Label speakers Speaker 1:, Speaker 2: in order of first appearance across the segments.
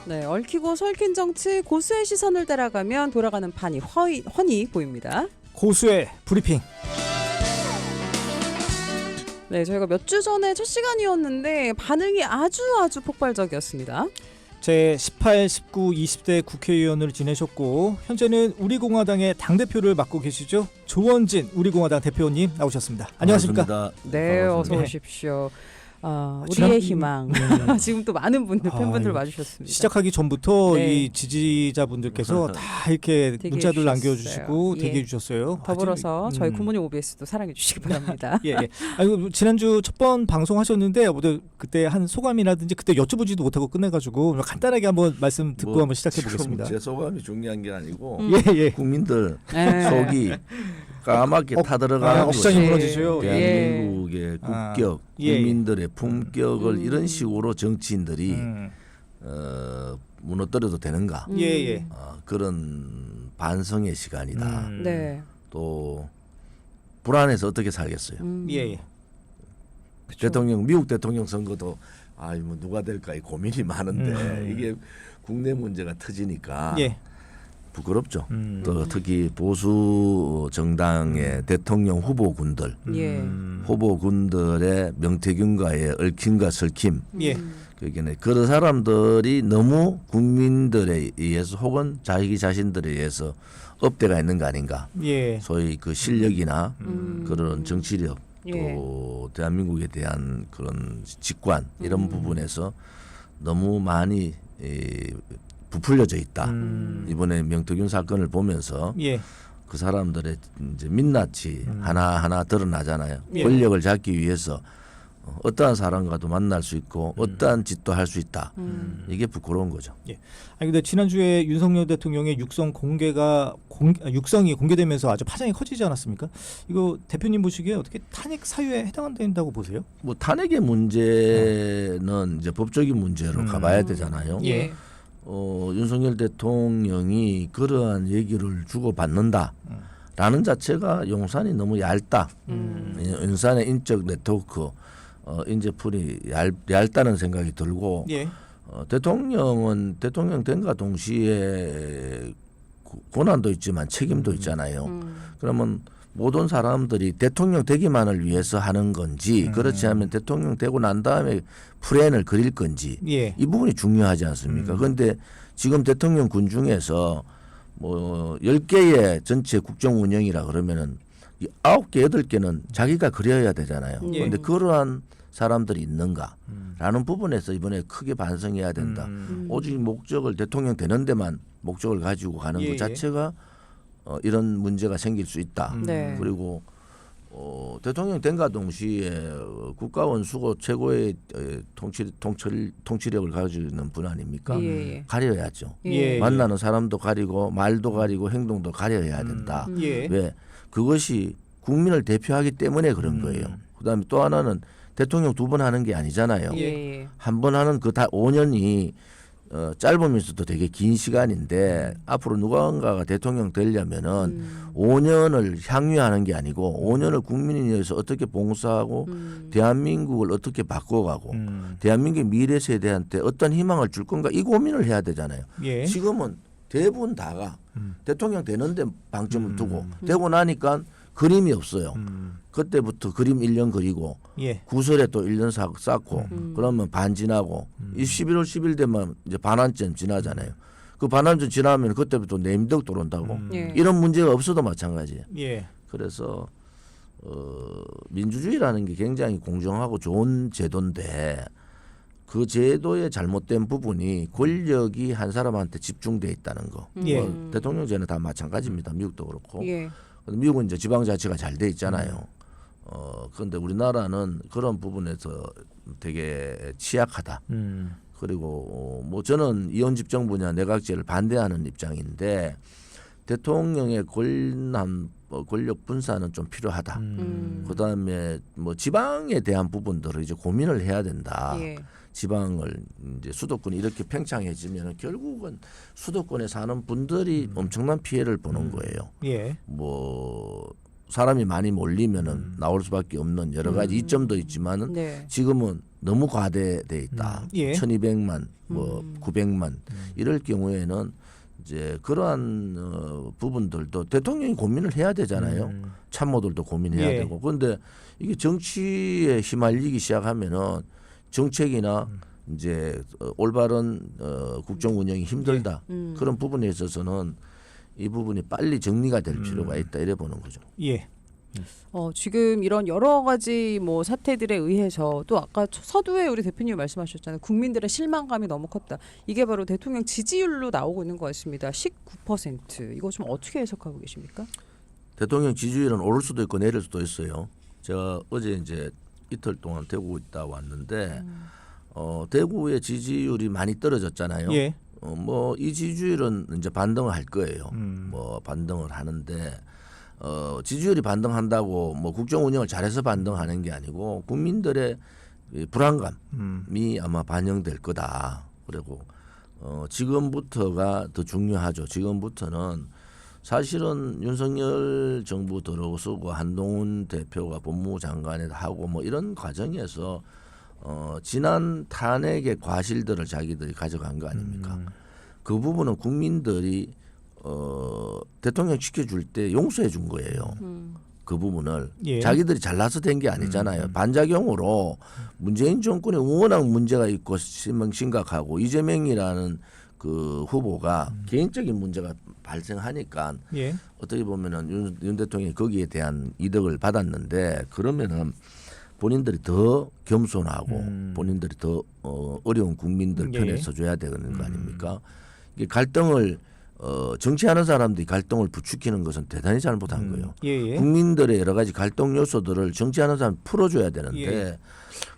Speaker 1: 네, 얽히고 설킨 정치 고수의 시선을 따라가면 돌아가는 판이 훤히 보입니다.
Speaker 2: 고수의 브리핑.
Speaker 1: 네, 저희가 몇 주 전에 첫 시간이었는데 반응이 아주 폭발적이었습니다.
Speaker 2: 제 18, 19, 20대 국회의원을 지내셨고 현재는 우리공화당의 당대표를 맡고 계시죠. 조원진 우리공화당 대표님 나오셨습니다. 안녕하십니까?
Speaker 3: 반갑습니다.
Speaker 1: 네, 어서
Speaker 2: 네.
Speaker 1: 오십시오. 우리의 희망. 지금 또 많은 분들 팬분들 와주셨습니다.
Speaker 2: 시작하기 전부터
Speaker 1: 네.
Speaker 2: 이 지지자분들께서 다 이렇게 문자들
Speaker 1: 대기해
Speaker 2: 남겨주시고
Speaker 1: 주셨어요.
Speaker 2: 대기해 주셨어요.
Speaker 1: 더불어서 저희 굿모닝 OBS도 사랑해 주시기 바랍니다.
Speaker 2: 예. 아이고 지난주 첫 번 방송하셨는데 모두 그때 한 소감이라든지 그때 여쭤보지도 못하고 끝내가지고 간단하게 한번 말씀 듣고 한번 시작해 보겠습니다.
Speaker 3: 제 소감이 중요한 게 아니고
Speaker 2: 예.
Speaker 3: 국민들
Speaker 1: 네.
Speaker 3: 속이 까맣게 타들어가는
Speaker 2: 억장이
Speaker 1: 네.
Speaker 2: 무너지죠.
Speaker 3: 대한민국의 국격,
Speaker 2: 예.
Speaker 3: 국민들의 품격을 이런 식으로 정치인들이
Speaker 2: 음.
Speaker 3: 무너뜨려도 되는가?
Speaker 2: 예.
Speaker 3: 그런 반성의 시간이다.
Speaker 1: 네.
Speaker 3: 또 불안해서 어떻게 살겠어요?
Speaker 2: 예.
Speaker 3: 대통령 미국 대통령 선거도 뭐 누가 될까 이 고민이 많은데 이게 국내 문제가 터지니까
Speaker 2: 예.
Speaker 3: 부끄럽죠. 또 특히 보수 정당의 대통령 후보군들,
Speaker 1: 예.
Speaker 3: 후보군들의 명태균과의 얽힘과 설킴,
Speaker 2: 예.
Speaker 3: 그러니까 그런 사람들이 너무 국민들에 의해서 혹은 자기 자신들에 의해서 업대가 있는 거 아닌가.
Speaker 2: 예.
Speaker 3: 소위 그 실력이나 그런 정치력 또
Speaker 1: 예.
Speaker 3: 대한민국에 대한 그런 직관 이런 부분에서 너무 많이 부풀려져 있다. 이번에 명태균 사건을 보면서
Speaker 2: 예.
Speaker 3: 그 사람들의 이제 민낯이 하나하나 드러나잖아요.
Speaker 2: 예.
Speaker 3: 권력을 잡기 위해서 어떠한 사람과도 만날 수 있고 어떠한 짓도 할 수 있다. 이게 부끄러운 거죠.
Speaker 2: 예. 아니 근데 지난주에 윤석열 대통령의 육성이 공개되면서 아주 파장이 커지지 않았습니까? 이거 대표님 보시기에 어떻게 탄핵 사유에 해당된다고 보세요?
Speaker 3: 뭐 탄핵의 문제는 이제 법적인 문제로 가봐야 되잖아요.
Speaker 2: 예.
Speaker 3: 윤석열 대통령이 그러한 얘기를 주고받는다라는 자체가 용산이 너무 얇다. 용산의 인적 네트워크, 인재풀이 얇다는 생각이 들고
Speaker 2: 예.
Speaker 3: 대통령은 대통령 된과 동시에 고난도 있지만 책임도 있잖아요. 그러면 모든 사람들이 대통령 되기만을 위해서 하는 건지 그렇지 않으면 대통령 되고 난 다음에 플랜을 그릴 건지
Speaker 2: 예.
Speaker 3: 이 부분이 중요하지 않습니까? 그런데 지금 대통령 군 중에서 뭐 10개의 전체 국정 운영이라 그러면은 9개, 8개는 자기가 그려야 되잖아요.
Speaker 2: 예.
Speaker 3: 그런데 그러한 사람들이 있는가라는 부분에서 이번에 크게 반성해야 된다. 오직 목적을 대통령 되는 데만 목적을 가지고 가는
Speaker 2: 예.
Speaker 3: 것 자체가 이런 문제가 생길 수 있다.
Speaker 1: 네.
Speaker 3: 그리고 대통령 된과 동시에 국가원 수고 최고의 통치력을 가지고 있는 분 아닙니까?
Speaker 1: 예.
Speaker 3: 가려야죠.
Speaker 2: 예.
Speaker 3: 만나는 사람도 가리고 말도 가리고 행동도 가려야 된다.
Speaker 2: 예.
Speaker 3: 왜? 그것이 국민을 대표하기 때문에 그런 거예요. 그다음에 또 하나는 대통령 2번 하는 게 아니잖아요.
Speaker 1: 예.
Speaker 3: 한 번 하는 그 다 5년이 짧으면서도 되게 긴 시간인데 앞으로 누군가가 대통령 되려면은 5년을 향유하는 게 아니고 5년을 국민에 의해서 어떻게 봉사하고 대한민국을 어떻게 바꿔가고 대한민국의 미래 세대한테 어떤 희망을 줄 건가 이 고민을 해야 되잖아요.
Speaker 2: 예.
Speaker 3: 지금은 대부분 다가 대통령 되는데 방점을 두고 되고 나니까 그림이 없어요. 그때부터 그림 1년 그리고
Speaker 2: 예.
Speaker 3: 구설에 또 1년 쌓고 그러면 반 지나고 이 11월 10일 되면 이제 반환점 지나잖아요. 그 반환점 지나면 그때부터 내임덕 들어온다고.
Speaker 1: 예.
Speaker 3: 이런 문제가 없어도 마찬가지예요.
Speaker 2: 예.
Speaker 3: 그래서 민주주의라는 게 굉장히 공정하고 좋은 제도인데 그 제도의 잘못된 부분이 권력이 한 사람한테 집중돼 있다는 거.
Speaker 2: 예.
Speaker 3: 대통령제는 다 마찬가지입니다. 미국도 그렇고.
Speaker 1: 예.
Speaker 3: 미국은 이제 지방자치가 잘 돼 있잖아요. 그런데 우리나라는 그런 부분에서 되게 취약하다. 그리고 뭐 저는 이혼집정부냐 내각제를 반대하는 입장인데 대통령의 권력 분산은 좀 필요하다. 그다음에 뭐 지방에 대한 부분들을 이제 고민을 해야 된다.
Speaker 1: 예.
Speaker 3: 지방을 이제 수도권이 이렇게 팽창해지면 결국은 수도권에 사는 분들이 엄청난 피해를 보는 거예요.
Speaker 2: 예.
Speaker 3: 뭐 사람이 많이 몰리면은 나올 수밖에 없는 여러 가지 이점도 있지만은
Speaker 1: 네.
Speaker 3: 지금은 너무 과대돼 있다.
Speaker 2: 예.
Speaker 3: 1,200만, 뭐 900만 이럴 경우에는 이제 그러한 부분들도 대통령이 고민을 해야 되잖아요. 참모들도 고민해야
Speaker 2: 예.
Speaker 3: 되고. 그런데 이게 정치에 휘말리기 시작하면은 정책이나 이제 올바른 국정 운영이 힘들다. 그런 부분에 있어서는 이 부분이 빨리 정리가 될 필요가 있다 이래 보는 거죠.
Speaker 2: 예.
Speaker 1: 지금 이런 여러 가지 뭐 사태들에 의해서 또 아까 서두에 우리 대표님 말씀하셨잖아요. 국민들의 실망감이 너무 컸다. 이게 바로 대통령 지지율로 나오고 있는 것 같습니다. 19%. 이거 좀 어떻게 해석하고 계십니까?
Speaker 3: 대통령 지지율은 오를 수도 있고 내릴 수도 있어요. 제가 어제 이제 이틀 동안 대구 있다 왔는데 대구의 지지율이 많이 떨어졌잖아요.
Speaker 2: 예.
Speaker 3: 뭐 이 지지율은 이제 반등을 할 거예요. 뭐 반등을 하는데 지지율이 반등한다고 뭐 국정 운영을 잘해서 반등하는 게 아니고 국민들의 이 불안감이 아마 반영될 거다. 그리고 지금부터가 더 중요하죠. 지금부터는 사실은 윤석열 정부 들어서고 한동훈 대표가 법무부 장관을 하고 뭐 이런 과정에서 지난 탄핵의 과실들을 자기들이 가져간 거 아닙니까? 그 부분은 국민들이 대통령 지켜줄 때 용서해 준 거예요. 그 부분을
Speaker 2: 예.
Speaker 3: 자기들이 잘나서 된 게 아니잖아요. 반작용으로 문재인 정권에 워낙 문제가 있고 심각하고 이재명이라는 그 후보가 개인적인 문제가 발생하니까
Speaker 2: 예.
Speaker 3: 어떻게 보면은 윤 대통령이 거기에 대한 이득을 받았는데 그러면은 본인들이 더 겸손하고 본인들이 더 어려운 국민들 편에
Speaker 2: 예.
Speaker 3: 서줘야 되는 거 아닙니까? 이게 갈등을 정치하는 사람들이 갈등을 부추기는 것은 대단히 잘못한 거예요.
Speaker 2: 예.
Speaker 3: 국민들의 여러 가지 갈등 요소들을 정치하는 사람 풀어줘야 되는데
Speaker 2: 예.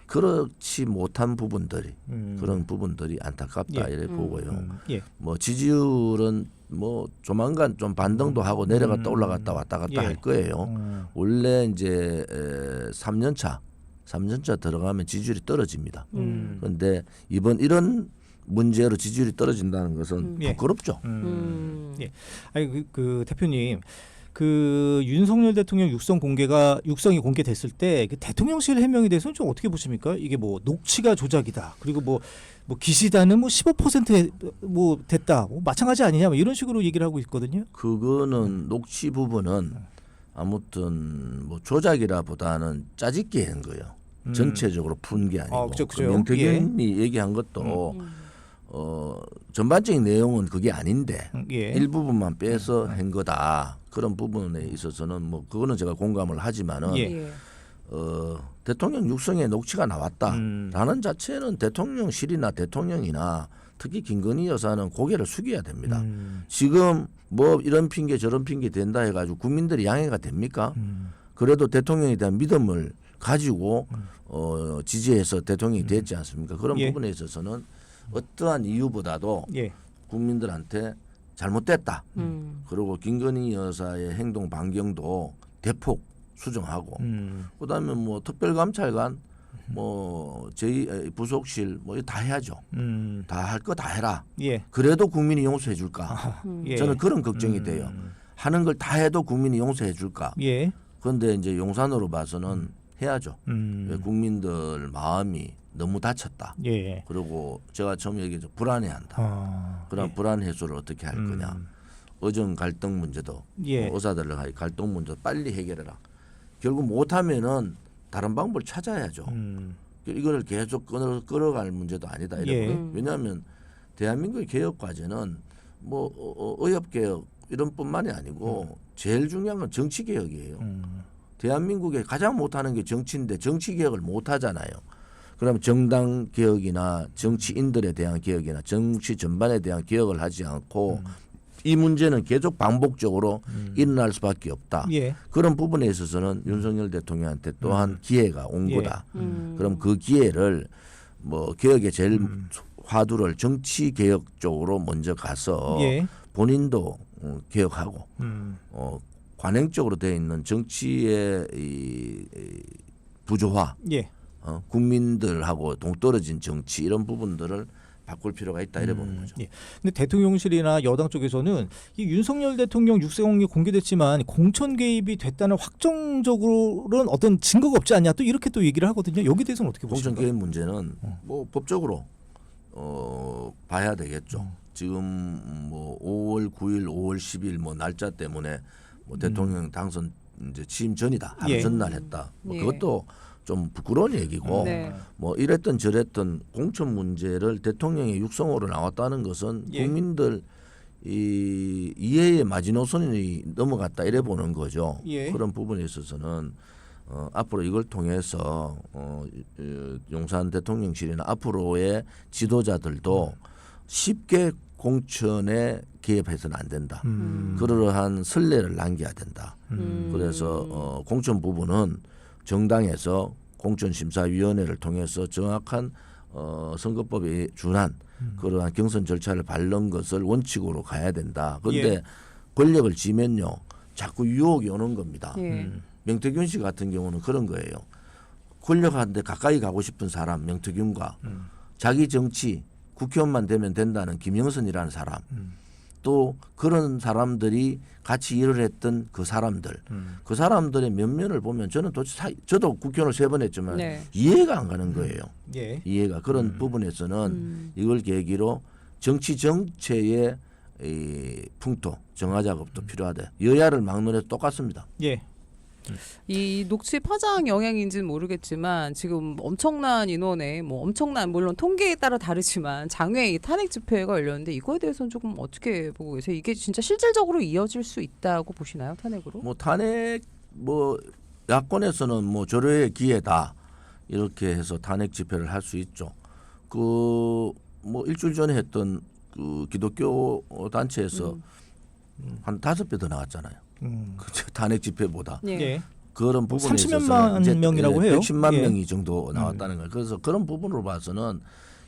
Speaker 3: 그렇지 못한 부분들이 그런 부분들이 안타깝다
Speaker 2: 예.
Speaker 3: 이래 보고요.
Speaker 2: 예.
Speaker 3: 뭐 지지율은 뭐 조만간 좀 반등도 하고 내려갔다 올라갔다 왔다 갔다
Speaker 2: 예.
Speaker 3: 할 거예요. 원래 이제 3년차 들어가면 지지율이 떨어집니다. 그런데 이번 이런 문제로 지지율이 떨어진다는 것은
Speaker 2: 예.
Speaker 3: 부끄럽죠.
Speaker 2: 예. 아니 그 대표님 그 윤석열 대통령 육성이 공개됐을 때 그 대통령실 해명에 대해서는 좀 어떻게 보십니까? 이게 뭐 녹취가 조작이다. 그리고 뭐 기시다는 뭐 15%뭐 됐다. 뭐 마찬가지 아니냐 뭐 이런 식으로 얘기를 하고 있거든요.
Speaker 3: 그거는 녹취 부분은 아무튼 뭐 조작이라보다는 짜집기 한 거예요. 전체적으로 푼 게 아니고
Speaker 2: 그죠.
Speaker 3: 명태균이 얘기한 것도 전반적인 내용은 그게 아닌데
Speaker 2: 예.
Speaker 3: 일부분만 빼서 한 거다. 그런 부분에 있어서는 뭐 그거는 제가 공감을 하지만은
Speaker 2: 예.
Speaker 3: 대통령 육성에 녹취가 나왔다라는 자체는 대통령실이나 대통령이나 특히 김건희 여사는 고개를 숙여야 됩니다. 지금 뭐 이런 핑계 저런 핑계 된다 해가지고 국민들이 양해가 됩니까? 그래도 대통령에 대한 믿음을 가지고 지지해서 대통령이 됐지 않습니까? 그런
Speaker 2: 예.
Speaker 3: 부분에 있어서는 어떠한 이유보다도
Speaker 2: 예.
Speaker 3: 국민들한테 잘못됐다. 그리고 김건희 여사의 행동 반경도 대폭 수정하고 그다음에 뭐 특별감찰관 뭐 제 부속실 뭐 이거 다 해야죠. 다 할 거 다 해라.
Speaker 2: 예.
Speaker 3: 그래도 국민이 용서해 줄까?
Speaker 2: 예.
Speaker 3: 저는 그런 걱정이 돼요. 하는 걸 다 해도 국민이 용서해 줄까?
Speaker 2: 예.
Speaker 3: 그런데 이제 용산으로 봐서는 해야죠. 왜 국민들 마음이 너무 다쳤다.
Speaker 2: 예.
Speaker 3: 그리고 제가 처음에 얘기했죠. 불안해한다. 그럼
Speaker 2: 예.
Speaker 3: 불안 해소를 어떻게 할 거냐. 어정 갈등 문제도
Speaker 2: 예.
Speaker 3: 의사들과의 갈등 문제 빨리 해결해라. 결국 못하면은 다른 방법을 찾아야죠. 이거를 계속 끌어갈 문제도 아니다. 이러고
Speaker 2: 예.
Speaker 3: 왜냐하면 대한민국의 개혁 과제는 뭐 의협 개혁 이런 뿐만이 아니고 제일 중요한 건 정치 개혁이에요. 대한민국에 가장 못하는 게 정치인데 정치 개혁을 못하잖아요. 그러면 정당 개혁이나 정치인들에 대한 개혁이나 정치 전반에 대한 개혁을 하지 않고 이 문제는 계속 반복적으로 일어날 수밖에 없다.
Speaker 2: 예.
Speaker 3: 그런 부분에 있어서는 윤석열 대통령한테 또한 기회가 온
Speaker 2: 예.
Speaker 3: 거다. 그럼 그 기회를 뭐 개혁의 제일 화두를 정치 개혁 쪽으로 먼저 가서
Speaker 2: 예.
Speaker 3: 본인도 개혁하고 관행적으로 되어 있는 정치의 이 부조화,
Speaker 2: 예.
Speaker 3: 국민들하고 동떨어진 정치 이런 부분들을 바꿀 필요가 있다 이래 보는 거죠.
Speaker 2: 예. 근데 대통령실이나 여당 쪽에서는 이 윤석열 대통령 육성이 공개됐지만 공천 개입이 됐다는 확정적으로는 어떤 증거가 없지 않냐 또 이렇게 또 얘기를 하거든요. 여기 대해서는 어떻게
Speaker 3: 공천
Speaker 2: 보십니까?
Speaker 3: 개입 문제는 뭐 법적으로 봐야 되겠죠. 지금 뭐 5월 9일, 5월 10일 뭐 날짜 때문에 뭐 대통령 당선 이제 취임 전이다. 하루
Speaker 2: 예.
Speaker 3: 전날 했다. 뭐
Speaker 1: 예.
Speaker 3: 그것도 좀 부끄러운 얘기고
Speaker 1: 네.
Speaker 3: 뭐 이랬던 저랬던 공천 문제를 대통령의 육성으로 나왔다는 것은
Speaker 2: 예.
Speaker 3: 국민들 이 이해의 마지노선이 넘어갔다 이래 보는 거죠.
Speaker 2: 예.
Speaker 3: 그런 부분에 있어서는 앞으로 이걸 통해서 용산 대통령실이나 앞으로의 지도자들도 쉽게 공천에 개입해서는 안 된다. 그러한 선례를 남겨야 된다. 그래서 공천 부분은 정당에서 공천심사위원회를 통해서 정확한 선거법에 준한 그러한 경선 절차를 밟는 것을 원칙으로 가야 된다. 그런데
Speaker 2: 예.
Speaker 3: 권력을 쥐면요 자꾸 유혹이 오는 겁니다.
Speaker 1: 예.
Speaker 3: 명태균 씨 같은 경우는 그런 거예요. 권력한테 가까이 가고 싶은 사람 명태균과 자기 정치 국회의원만 되면 된다는 김영선이라는 사람 또 그런 사람들이 같이 일을 했던 그 사람들 그 사람들의 면면을 보면 저는 도대체 저도 국회의원을 3번 했지만
Speaker 1: 네.
Speaker 3: 이해가 안 가는 거예요.
Speaker 2: 예.
Speaker 3: 이해가 그런 부분에서는 이걸 계기로 정치 정체의 이 풍토 정화 작업도 필요하다. 여야를 막론해서 똑같습니다.
Speaker 2: 예.
Speaker 1: 이 녹취 파장 영향인지는 모르겠지만 지금 엄청난 인원의 뭐 엄청난 물론 통계에 따라 다르지만 장외 탄핵 집회가 열렸는데 이거에 대해서는 조금 어떻게 보고 계세요? 이게 진짜 실질적으로 이어질 수 있다고 보시나요? 탄핵으로?
Speaker 3: 뭐 탄핵 뭐 야권에서는 뭐 절호의 기회다 이렇게 해서 탄핵 집회를 할 수 있죠. 그 뭐 일주일 전에 했던 그 기독교 단체에서 한 5배 더 나왔잖아요. 그죠 탄핵 집회보다
Speaker 1: 예.
Speaker 2: 예.
Speaker 3: 그런 부분에
Speaker 2: 30만
Speaker 3: 있어서는
Speaker 2: 명이라고 해요.
Speaker 3: 110만
Speaker 2: 예.
Speaker 3: 명이 정도 나왔다는 거예요. 그래서 그런 부분으로 봐서는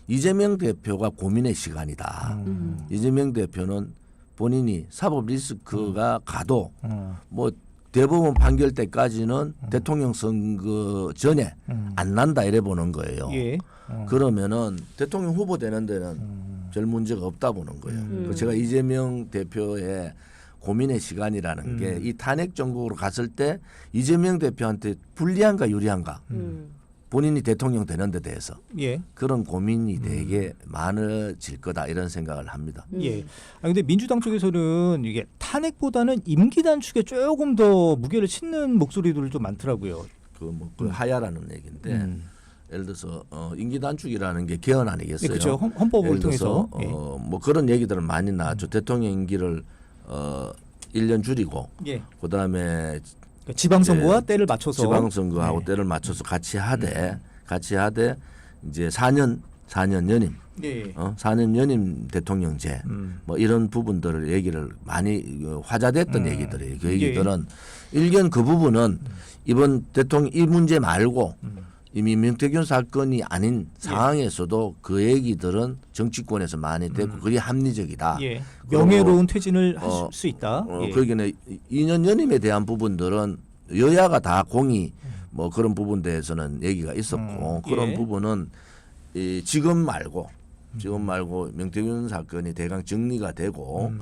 Speaker 3: 이재명 대표가 고민의 시간이다. 이재명 대표는 본인이 사법 리스크가 가도 뭐 대법원 판결 때까지는 대통령 선거 전에 안 난다 이래 보는 거예요.
Speaker 2: 예.
Speaker 3: 그러면은 대통령 후보 되는 데는 별 문제가 없다 보는 거예요. 그 제가 이재명 대표의 고민의 시간이라는 게 이 탄핵 정국으로 갔을 때 이재명 대표한테 불리한가 유리한가 본인이 대통령 되는 데 대해서
Speaker 2: 예.
Speaker 3: 그런 고민이 되게 많아질 거다 이런 생각을 합니다.
Speaker 2: 예. 아 근데 민주당 쪽에서는 이게 탄핵보다는 임기 단축에 조금 더 무게를 싣는 목소리들도 많더라고요.
Speaker 3: 그 하야라는 얘기인데 예를 들어서 임기 단축이라는 게 개헌 아니겠어요?
Speaker 2: 예, 그렇죠. 헌법을
Speaker 3: 예를 들어서
Speaker 2: 통해서. 예.
Speaker 3: 뭐 그런 얘기들은 많이 나왔죠. 대통령 임기를 1년 줄이고
Speaker 2: 예.
Speaker 3: 그다음에
Speaker 2: 그러니까 지방선거와
Speaker 3: 이제
Speaker 2: 때를 맞춰서
Speaker 3: 지방선거하고
Speaker 2: 예.
Speaker 3: 때를 맞춰서 같이 하되 이제 4년 연임
Speaker 2: 예.
Speaker 3: 4년 연임 대통령제 뭐 이런 부분들을 얘기를 많이 화제됐던 얘기들이에요. 그 얘기들은 일견 그 부분은 이번 대통령 이 문제 말고 이미 명태균 사건이 아닌 상황에서도 그 얘기들은 정치권에서 많이 되고 그게 합리적이다.
Speaker 2: 예. 명예로운 퇴진을 할 수 있다. 예.
Speaker 3: 그러기는 2년 연임에 대한 부분들은 여야가 다 공이 뭐 그런 부분 대해서는 얘기가 있었고 그런
Speaker 2: 예.
Speaker 3: 부분은 지금 말고 명태균 사건이 대강 정리가 되고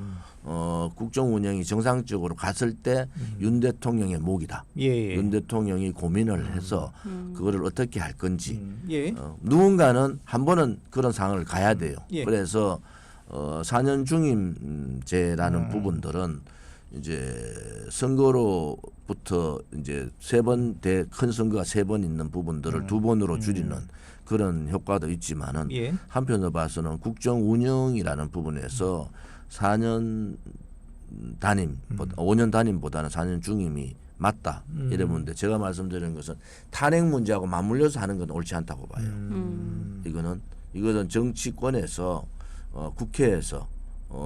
Speaker 3: 국정 운영이 정상적으로 갔을 때 윤 대통령의 목이다.
Speaker 2: 예.
Speaker 3: 윤 대통령이 고민을 해서 그거를 어떻게 할 건지
Speaker 2: 예.
Speaker 3: 누군가는 한 번은 그런 상황을 가야 돼요.
Speaker 2: 예.
Speaker 3: 그래서 4년 중임제라는 부분들은 이제 선거로부터 이제 3번 큰 선거가 3번 있는 부분들을 2번으로 줄이는 그런 효과도 있지만은
Speaker 2: 예.
Speaker 3: 한편으로 봐서는 국정 운영이라는 부분에서 4년 단임, 5년 단임보다는 4년 중임이 맞다 이러는데 제가 말씀드리는 것은 탄핵 문제하고 맞물려서 하는 건 옳지 않다고 봐요. 이거는 정치권에서 국회에서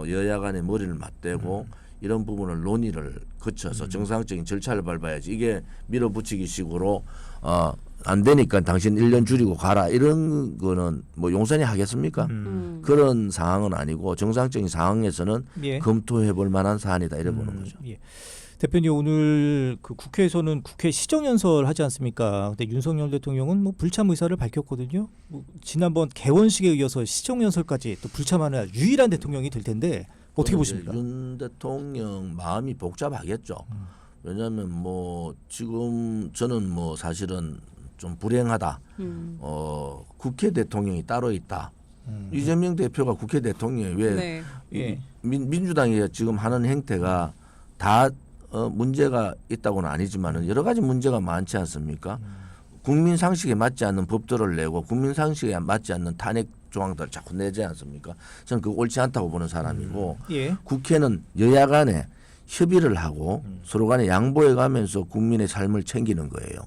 Speaker 3: 여야 간의 머리를 맞대고 이런 부분을 논의를 거쳐서 정상적인 절차를 밟아야지 이게 밀어붙이기 식으로 안 되니까 당신 1년 줄이고 가라 이런 거는 뭐 용산이 하겠습니까? 그런 상황은 아니고 정상적인 상황에서는
Speaker 2: 예.
Speaker 3: 검토해 볼 만한 사안이다 이래 보는 거죠.
Speaker 2: 예. 대표님 오늘 그 국회에서는 국회 시정연설 하지 않습니까? 근데 윤석열 대통령은 뭐 불참 의사를 밝혔거든요. 뭐 지난번 개원식에 이어서 시정연설까지 또 불참하는 유일한 대통령이 될 텐데 어떻게 보십니까?
Speaker 3: 윤 대통령 마음이 복잡하겠죠. 왜냐하면 뭐 지금 저는 뭐 사실은 좀 불행하다. 국회 대통령이 따로 있다. 이재명 대표가 국회 대통령이 왜
Speaker 1: 네.
Speaker 2: 예.
Speaker 3: 민주당이 지금 하는 행태가 다 문제가 있다고는 아니지만은 여러 가지 문제가 많지 않습니까? 국민 상식에 맞지 않는 법들을 내고 국민 상식에 맞지 않는 탄핵 조항들을 자꾸 내지 않습니까? 저는 그거 옳지 않다고 보는 사람이고
Speaker 2: 예.
Speaker 3: 국회는 여야 간에 협의를 하고 서로 간에 양보해 가면서 국민의 삶을 챙기는 거예요.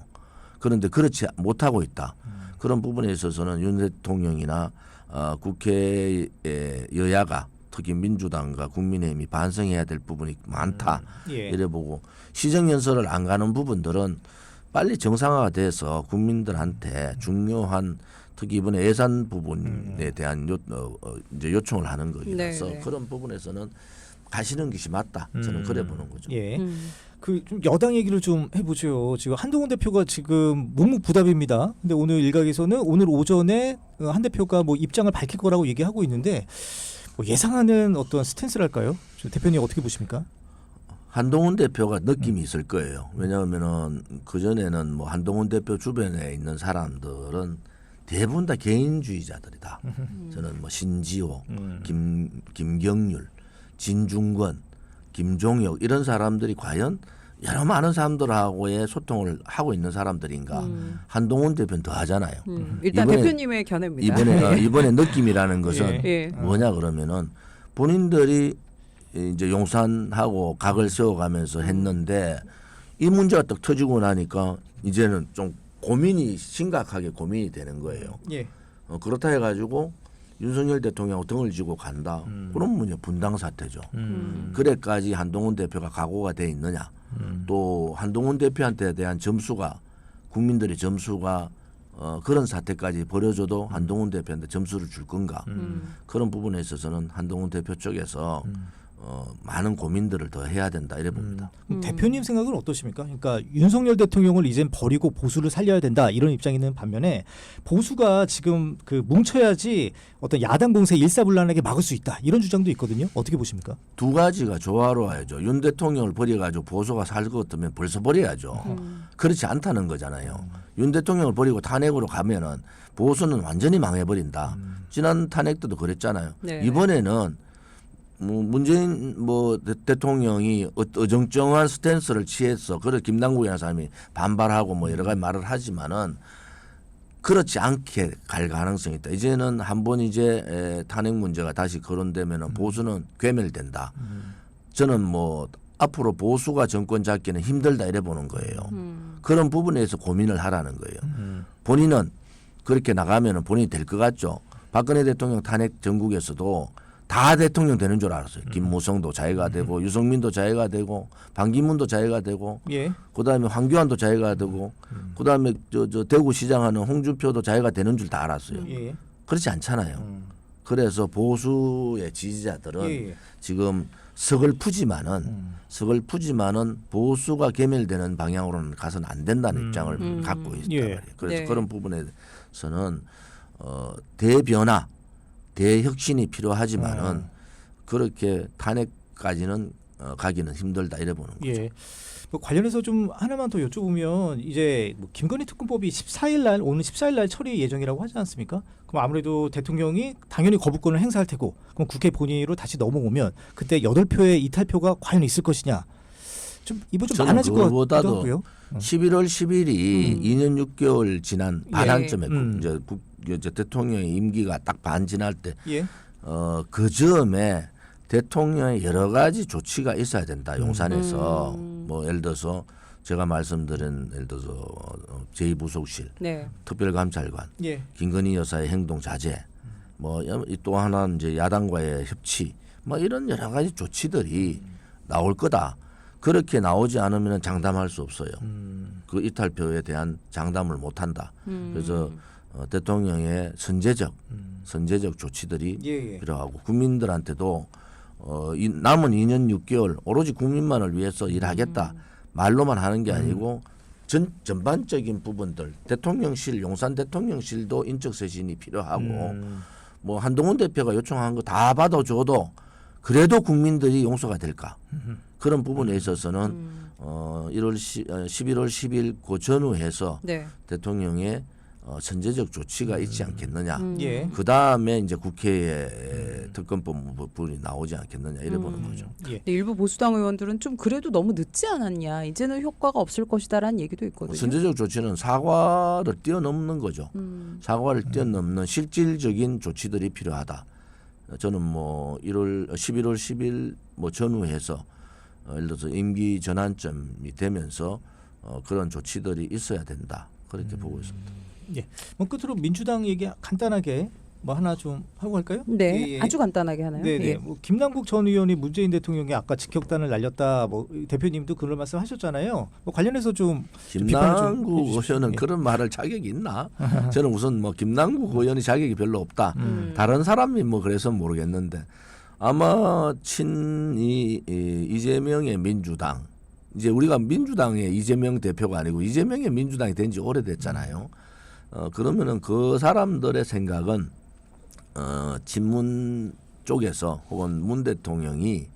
Speaker 3: 그런데 그렇지 못하고 있다. 그런 부분에 있어서는 윤 대통령이나 국회의 여야가 특히 민주당과 국민의힘이 반성해야 될 부분이 많다.
Speaker 2: 예.
Speaker 3: 이래 보고 시정연설을 안 가는 부분들은 빨리 정상화가 돼서 국민들한테 중요한 특히 이번에 예산 부분에 대한 이제 요청을 하는 거기라서
Speaker 1: 네, 네.
Speaker 3: 그런 부분에서는 가시는 것이 맞다. 저는 그래 보는 거죠.
Speaker 2: 예. 그 좀 여당 얘기를 좀 해보죠. 지금 한동훈 대표가 지금 묵묵부답입니다. 근데 오늘 일각에서는 오늘 오전에 한 대표가 뭐 입장을 밝힐 거라고 얘기하고 있는데 뭐 예상하는 어떤 스탠스랄까요? 대표님 어떻게 보십니까?
Speaker 3: 한동훈 대표가 느낌이 있을 거예요. 왜냐하면은 그 전에는 뭐 한동훈 대표 주변에 있는 사람들은 대부분 다 개인주의자들이다. 저는 뭐 신지호, 김경률, 진중권, 김종혁 이런 사람들이 과연 여러 많은 사람들하고의 소통을 하고 있는 사람들인가? 한동훈 대표는 더 하잖아요.
Speaker 1: 일단
Speaker 3: 이번에-
Speaker 1: 대표님의 견해입니다.
Speaker 3: 이번에 느낌이라는 것은
Speaker 1: 예.
Speaker 3: 뭐냐 그러면은 본인들이 이제 용산하고 각을 세워가면서 했는데 이 문제가 딱 터지고 나니까 이제는 좀 심각하게 고민이 되는 거예요.
Speaker 2: 예.
Speaker 3: 그렇다 해가지고 윤석열 대통령하고 등을 지고 간다. 그런 문제 분당 사태죠. 그래까지 한동훈 대표가 각오가 돼 있느냐. 또 한동훈 대표한테 대한 점수가 국민들의 점수가 그런 사태까지 벌여줘도 한동훈 대표한테 점수를 줄 건가. 그런 부분에 있어서는 한동훈 대표 쪽에서 많은 고민들을 더 해야 된다 이래 봅니다.
Speaker 2: 그럼 대표님 생각은 어떠십니까? 그러니까 윤석열 대통령을 이젠 버리고 보수를 살려야 된다 이런 입장이 있는 반면에 보수가 지금 그 뭉쳐야지 어떤 야당 공세 일사불란하게 막을 수 있다 이런 주장도 있거든요. 어떻게 보십니까?
Speaker 3: 두 가지가 조화로워야죠. 윤 대통령을 버려가지고 보수가 살 것 같으면 벌써 버려야죠. 그렇지 않다는 거잖아요. 윤 대통령을 버리고 탄핵으로 가면은 보수는 완전히 망해버린다. 지난 탄핵 때도 그랬잖아요.
Speaker 1: 네.
Speaker 3: 이번에는 뭐 문재인 대통령이 어정쩡한 스탠스를 취해서 그래 김남국이라는 사람이 반발하고 뭐 여러 가지 말을 하지만은 그렇지 않게 갈 가능성이 있다. 이제는 한번 이제 탄핵 문제가 다시 거론되면은 보수는 괴멸된다. 저는 뭐 앞으로 보수가 정권 잡기는 힘들다 이래 보는 거예요. 그런 부분에서 고민을 하라는 거예요. 본인은 그렇게 나가면은 본인이 될 것 같죠. 박근혜 대통령 탄핵 전국에서도 다 대통령 되는 줄 알았어요. 김무성도 자해가 되고 유승민도 자해가 되고 반기문도 자해가 되고
Speaker 2: 예.
Speaker 3: 그다음에 황교안도 자해가 되고 그다음에 저 대구시장하는 홍준표도 자해가 되는 줄 다 알았어요.
Speaker 2: 예.
Speaker 3: 그렇지 않잖아요. 그래서 보수의 지지자들은
Speaker 2: 예.
Speaker 3: 지금 서글프지만은 보수가 괴멸되는 방향으로는 가서는 안 된다는 입장을 갖고 있단
Speaker 2: 예.
Speaker 3: 말이에요. 그래서
Speaker 1: 네.
Speaker 3: 그런 부분에서는 대변화, 대혁신이 필요하지만은 그렇게 탄핵까지는 가기는 힘들다 이래 보는 거죠.
Speaker 2: 예. 뭐 관련해서 좀 하나만 더 여쭤보면 이제 뭐 김건희 특검법이 14일 날 오늘 14일 날 처리 예정이라고 하지 않습니까? 그럼 아무래도 대통령이 당연히 거부권을 행사할 테고 그럼 국회 본회의로 다시 넘어오면 그때 8표의 이탈표가 과연 있을 것이냐? 좀 이번 좀
Speaker 3: 저는
Speaker 2: 많아질 것 같기도
Speaker 3: 그거보다도
Speaker 2: 하고요.
Speaker 3: 11월 10일이 2년 6개월 지난 반환점에 이제 대통령의 임기가 딱 반 지날 때
Speaker 2: 예.
Speaker 3: 그 점에 대통령의 여러 가지 조치가 있어야 된다. 용산에서 뭐 예를 들어서 제가 말씀드린 예를 들어서 제2부속실,
Speaker 1: 네.
Speaker 3: 특별감찰관,
Speaker 2: 예.
Speaker 3: 김건희 여사의 행동 자제, 뭐 또 하나 이제 야당과의 협치, 뭐 이런 여러 가지 조치들이 나올 거다. 그렇게 나오지 않으면 장담할 수 없어요. 그 이탈표에 대한 장담을 못 한다. 그래서 대통령의 선제적 조치들이
Speaker 2: 예.
Speaker 3: 필요하고 국민들한테도 이 남은 2년 6개월 오로지 국민만을 위해서 일하겠다 말로만 하는 게 아니고 전반적인 부분들 대통령실 용산 대통령실도 인적 쇄신이 필요하고 뭐 한동훈 대표가 요청한 거 다 받아줘도 그래도 국민들이 용서가 될까 그런 부분에 있어서는 11월 10일 그 전후해서
Speaker 1: 네.
Speaker 3: 대통령의 선제적 조치가 있지 않겠느냐.
Speaker 2: 예.
Speaker 3: 그 다음에 이제 국회에 특검법 부분이 나오지 않겠느냐 이래 보는 거죠.
Speaker 2: 예.
Speaker 1: 근데 일부 보수당 의원들은 좀 그래도 너무 늦지 않았냐. 이제는 효과가 없을 것이다라는 얘기도 있거든요.
Speaker 3: 선제적 조치는 사과를 뛰어넘는 거죠. 사과를 뛰어넘는 실질적인 조치들이 필요하다. 저는 뭐 11월 10일 뭐 전후해서 예를 들어서 임기 전환점이 되면서 그런 조치들이 있어야 된다. 그렇게 보고 있습니다.
Speaker 2: 예. 뭐 끝으로 민주당 얘기 간단하게 뭐 하나 좀 하고 갈까요?
Speaker 1: 네,
Speaker 2: 예.
Speaker 1: 아주 간단하게 하나요?
Speaker 2: 네네.
Speaker 1: 예.
Speaker 2: 뭐 김남국 전 의원이 문재인 대통령이 아까 직격탄을 날렸다. 뭐 대표님도 그런 말씀하셨잖아요. 뭐 관련해서 좀 비판을 좀
Speaker 3: 김남국
Speaker 2: 해주십시오.
Speaker 3: 의원은
Speaker 2: 예.
Speaker 3: 그런 말할 자격이 있나? 저는 우선 뭐 김남국 의원이 자격이 별로 없다. 다른 사람이 뭐 그래서 모르겠는데 아마 이재명의 민주당 이제 우리가 민주당의 이재명 대표가 아니고 이재명의 민주당이 된 지 오래됐잖아요. 그러면은 그 사람들의 생각은 친문 쪽에서 혹은 문 대통령이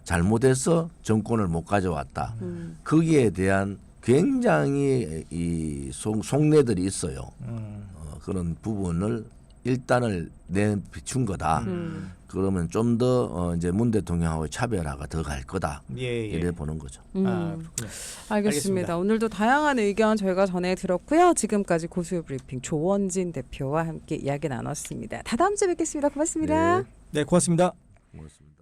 Speaker 3: 잘못해서 정권을 못 가져왔다. 거기에 대한 굉장히 이 속내들이 있어요. 그런 부분을 일단을 내비춘 거다. 그러면 좀 더 이제 문 대통령하고 차별화가 더 갈 거다.
Speaker 2: 예.
Speaker 3: 이래 보는 거죠.
Speaker 2: 아, 그렇군요.
Speaker 1: 알겠습니다.
Speaker 2: 알겠습니다.
Speaker 1: 오늘도 다양한 의견 저희가 전해 들었고요. 지금까지 고수요 브리핑 조원진 대표와 함께 이야기 나눴습니다. 다다음 주에 뵙겠습니다. 고맙습니다.
Speaker 3: 네.
Speaker 2: 네, 고맙습니다.
Speaker 3: 고맙습니다.